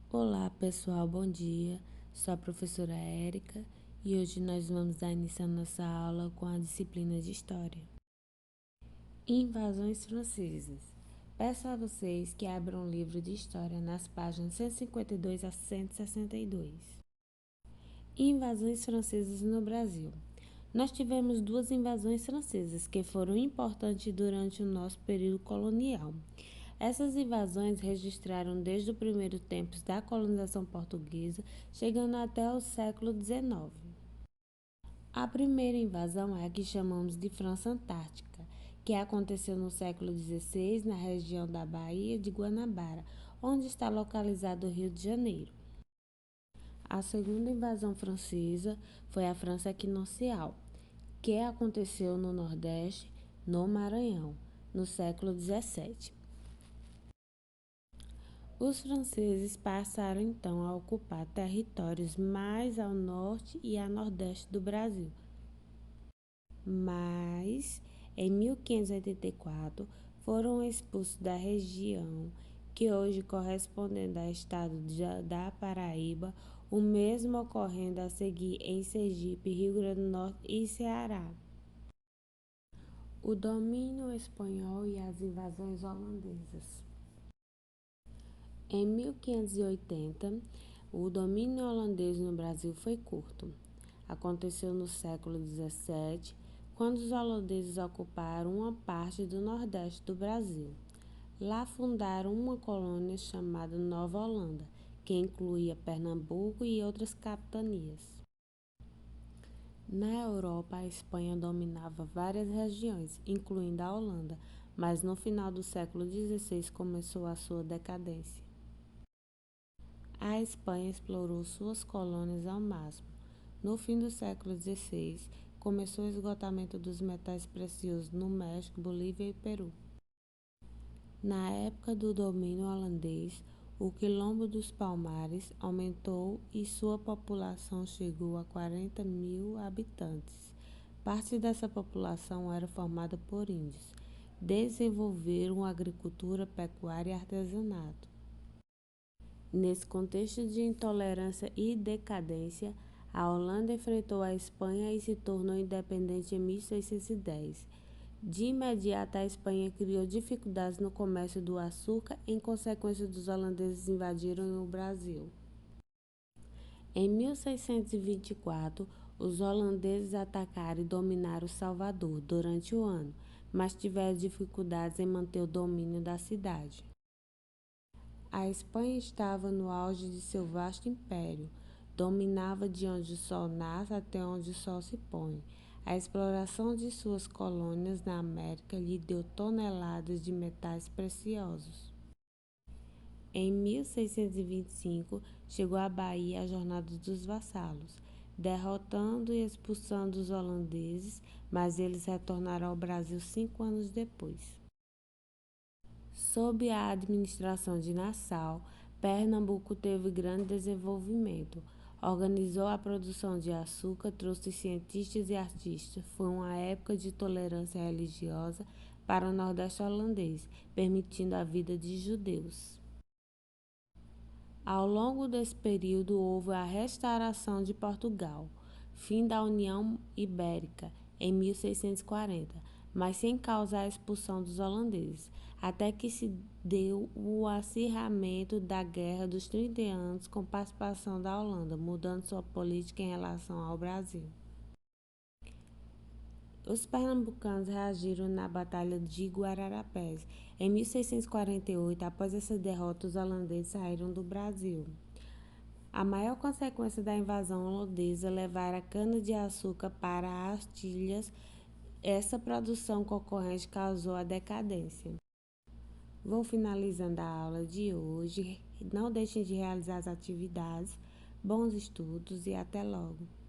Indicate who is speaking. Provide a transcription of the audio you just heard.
Speaker 1: Olá pessoal, bom dia. Sou a professora Érica e hoje nós vamos dar início à nossa aula com a disciplina de História. Invasões francesas. Peço a vocês que abram o livro de História nas páginas 152 a 162. Invasões francesas no Brasil. Nós tivemos duas invasões francesas que foram importantes durante o nosso período colonial. Essas invasões registraram desde os primeiros tempos da colonização portuguesa, chegando até o século XIX. A primeira invasão é a que chamamos de França Antártica, que aconteceu no século XVI na região da Baía de Guanabara, onde está localizado o Rio de Janeiro. A segunda invasão francesa foi a França Equinocial, que aconteceu no Nordeste, no Maranhão, no século XVII. Os franceses passaram então a ocupar territórios mais ao norte e a nordeste do Brasil. Mas, em 1584, foram expulsos da região, que hoje corresponde ao estado da Paraíba, o mesmo ocorrendo a seguir em Sergipe, Rio Grande do Norte e Ceará. O domínio espanhol e as invasões holandesas. Em 1580, o domínio holandês no Brasil foi curto. Aconteceu no século XVII, quando os holandeses ocuparam uma parte do nordeste do Brasil. Lá fundaram uma colônia chamada Nova Holanda, que incluía Pernambuco e outras capitanias. Na Europa, a Espanha dominava várias regiões, incluindo a Holanda, mas no final do século XVI começou a sua decadência. A Espanha explorou suas colônias ao máximo. No fim do século XVI, começou o esgotamento dos metais preciosos no México, Bolívia e Peru. Na época do domínio holandês, o Quilombo dos Palmares aumentou e sua população chegou a 40 mil habitantes. Parte dessa população era formada por índios. Desenvolveram agricultura, pecuária e artesanato. Nesse contexto de intolerância e decadência, a Holanda enfrentou a Espanha e se tornou independente em 1610. De imediato, a Espanha criou dificuldades no comércio do açúcar em consequência dos holandeses invadiram o Brasil. Em 1624, os holandeses atacaram e dominaram Salvador durante o ano, mas tiveram dificuldades em manter o domínio da cidade. A Espanha estava no auge de seu vasto império. Dominava de onde o sol nasce até onde o sol se põe. A exploração de suas colônias na América lhe deu toneladas de metais preciosos. Em 1625, chegou à Bahia a Jornada dos Vassalos, derrotando e expulsando os holandeses, mas eles retornaram ao Brasil 5 anos depois. Sob a administração de Nassau, Pernambuco teve grande desenvolvimento. Organizou a produção de açúcar, trouxe cientistas e artistas. Foi uma época de tolerância religiosa para o Nordeste holandês, permitindo a vida de judeus. Ao longo desse período, houve a restauração de Portugal, fim da União Ibérica, em 1640, mas sem causar a expulsão dos holandeses, até que se deu o acirramento da Guerra dos 30 Anos com participação da Holanda, mudando sua política em relação ao Brasil. Os pernambucanos reagiram na Batalha de Guararapes. Em 1648, após essa derrota, os holandeses saíram do Brasil. A maior consequência da invasão holandesa levara a cana-de-açúcar para as ilhas. Essa produção concorrente causou a decadência. Vou finalizando a aula de hoje. Não deixem de realizar as atividades. Bons estudos e até logo!